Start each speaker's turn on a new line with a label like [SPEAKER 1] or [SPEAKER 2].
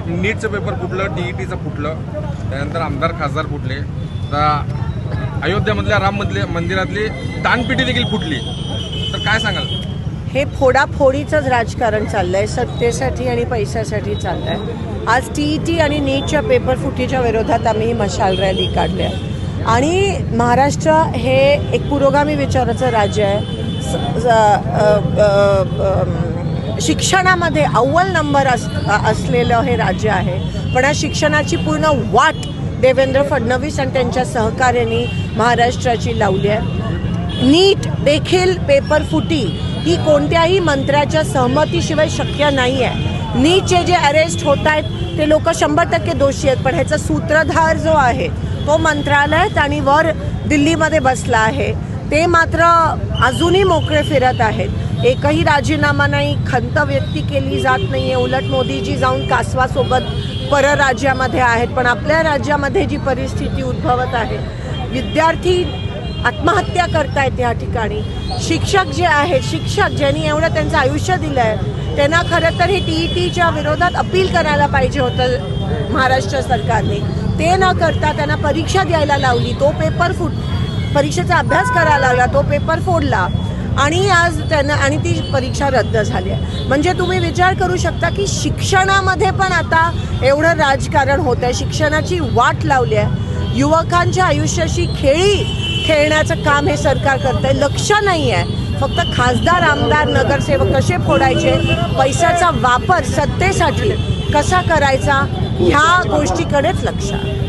[SPEAKER 1] नीटचं paper फुटलं, TETचं फुटलं, त्यानंतर आमदार खासदार फुटले, तर अयोध्यामधल्या मंदिरातली दानपेटी देखील फुटली, तर काय सांगाल?
[SPEAKER 2] हे फोडाफोडीचंच राजकारण चाललंय, सत्तेसाठी आणि पैशासाठी चाललंय. आज TET आणि नीटच्या पेपर फुटीच्या विरोधात आम्ही ही मशाल रॅली काढली आहे. आणि महाराष्ट्र हे एक पुरोगामी विचाराचं राज्य आहे. शिक्षणामध्ये अव्वल नंबर असलेलं हे राज्य आहे. पण या शिक्षणाची पूर्ण वाट देवेंद्र फडणवीस आणि त्यांच्या सहकार्यांनी महाराष्ट्राची लावली आहे. नीट देखील पेपर फुटी ही कोणत्याही मंत्र्याच्या सहमतीशिवाय शक्य नाही आहे. नीटचे जे अरेस्ट होत आहेत ते लोक 100% दोषी आहेत, पण ह्याचा सूत्रधार जो आहे तो मंत्रालयात आणि वर दिल्लीमध्ये बसला आहे. ते मात्र अजूनही मोकळे फिरत आहेत. एकही राजीनामा नाही, खंत व्यक्त केली जात नाही आहे. उलट मोदीजी जाऊन कासवासोबत परराज्यामध्ये आहेत. पण आपल्या राज्यामध्ये जी परिस्थिती उद्भवत आहे, विद्यार्थी आत्महत्या करतायत या ठिकाणी. शिक्षक जे आहेत, शिक्षक ज्यांनी एवढं त्यांचं आयुष्य दिलं आहे, त्यांना खरं तर हे TETच्या विरोधात अपील करायला पाहिजे होतं महाराष्ट्र सरकारने. ते न करता त्यांना परीक्षा द्यायला लावली, तो पेपर परीक्षेचा अभ्यास करायला लावला, तो पेपर फोडला आणि आज त्यांना आणि ती परीक्षा रद्द झाली आहे. म्हणजे तुम्ही विचार करू शकता की शिक्षणामध्ये पण आता एवढं राजकारण होत आहे. शिक्षणाची वाट लावली आहे. युवकांच्या आयुष्याशी खेळण्याचं काम हे सरकार करत आहे. लक्ष नाही आहे. फक्त खासदार, आमदार, नगरसेवक कसे फोडायचे, पैशाचा वापर सत्तेसाठी कसा करायचा, ह्या गोष्टीकडेच लक्ष आहे.